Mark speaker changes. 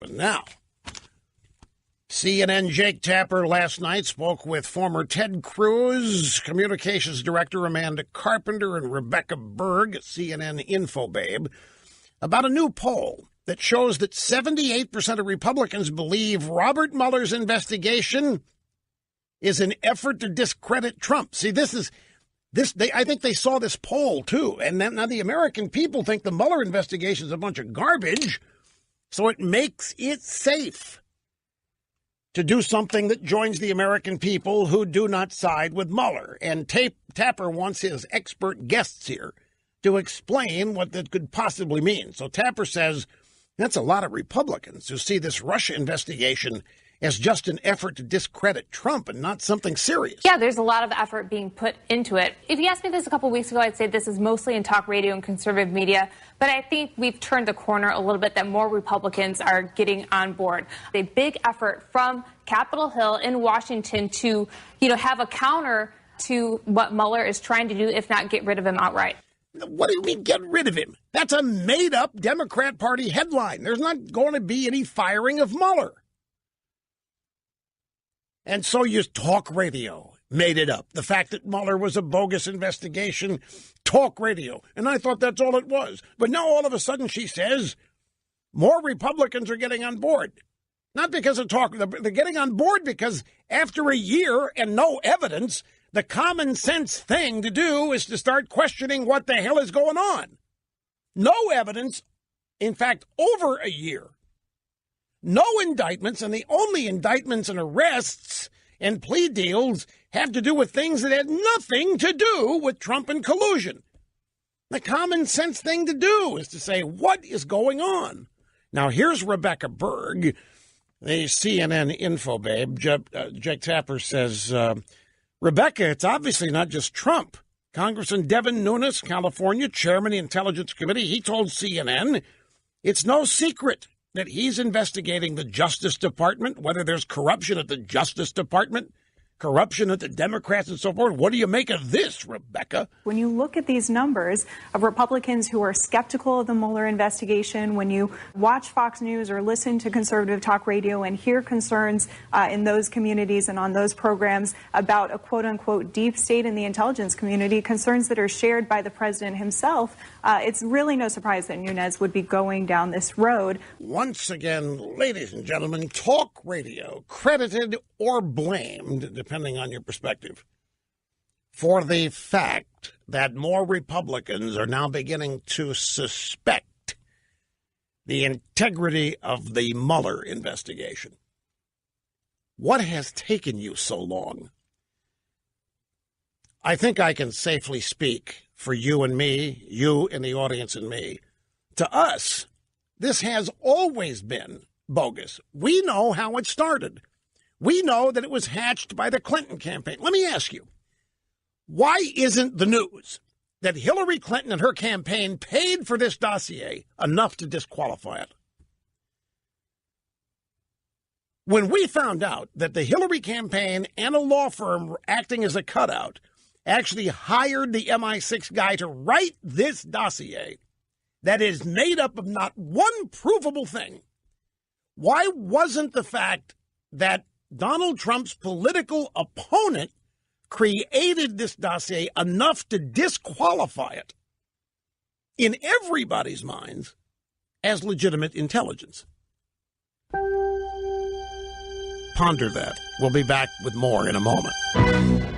Speaker 1: happen. Now, CNN Jake Tapper last night spoke with former Ted Cruz communications director Amanda Carpenter and Rebecca Berg at CNN InfoBabe about a new poll that shows that 78% of Republicans believe Robert Mueller's investigation is an effort to discredit Trump. See, I think they saw this poll, too. And now the American people think the Mueller investigation is a bunch of garbage, so it makes it safe to do something that joins the American people who do not side with Mueller. And Tapper wants his expert guests here to explain what that could possibly mean. So Tapper says that's a lot of Republicans who see this Russia investigation as just an effort to discredit Trump and not something serious.
Speaker 2: Yeah, there's a lot of effort being put into it. If you asked me this a couple weeks ago, I'd say this is mostly in talk radio and conservative media. But I think we've turned the corner a little bit, that more Republicans are getting on board. A big effort from Capitol Hill in Washington to, have a counter to what Mueller is trying to do, if not get rid of him outright.
Speaker 1: What do you mean get rid of him? That's a made-up Democrat Party headline. There's not going to be any firing of Mueller. And so you talk radio made it up. The fact that Mueller was a bogus investigation, talk radio. And I thought that's all it was. But now all of a sudden she says more Republicans are getting on board. Not because of talk. They're getting on board because after a year and no evidence, the common sense thing to do is to start questioning what the hell is going on. No evidence. In fact, over a year. No indictments, and the only indictments and arrests and plea deals have to do with things that had nothing to do with Trump and collusion. The common sense thing to do is to say, what is going on? Now, here's Rebecca Berg, the CNN InfoBabe. Jake Tapper says, Rebecca, it's obviously not just Trump. Congressman Devin Nunes, California, chairman of the Intelligence Committee, he told CNN, it's no secret that he's investigating the Justice Department, whether there's corruption at the Justice Department, corruption at the Democrats and so forth. What do you make of this, Rebecca?
Speaker 3: When you look at these numbers of Republicans who are skeptical of the Mueller investigation, when you watch Fox News or listen to conservative talk radio and hear concerns in those communities and on those programs about a quote-unquote deep state in the intelligence community, concerns that are shared by the president himself, it's really no surprise that Nunes would be going down this road.
Speaker 1: Once again, ladies and gentlemen, talk radio, credited or blamed, depending on your perspective, for the fact that more Republicans are now beginning to suspect the integrity of the Mueller investigation. What has taken you so long? I think I can safely speak for you and me, you in the audience and me. To us, this has always been bogus. We know how it started. We know that it was hatched by the Clinton campaign. Let me ask you, why isn't the news that Hillary Clinton and her campaign paid for this dossier enough to disqualify it? When we found out that the Hillary campaign and a law firm acting as a cutout actually hired the MI6 guy to write this dossier that is made up of not one provable thing, why wasn't the fact that Donald Trump's political opponent created this dossier enough to disqualify it in everybody's minds as legitimate intelligence? Ponder that. We'll be back with more in a moment.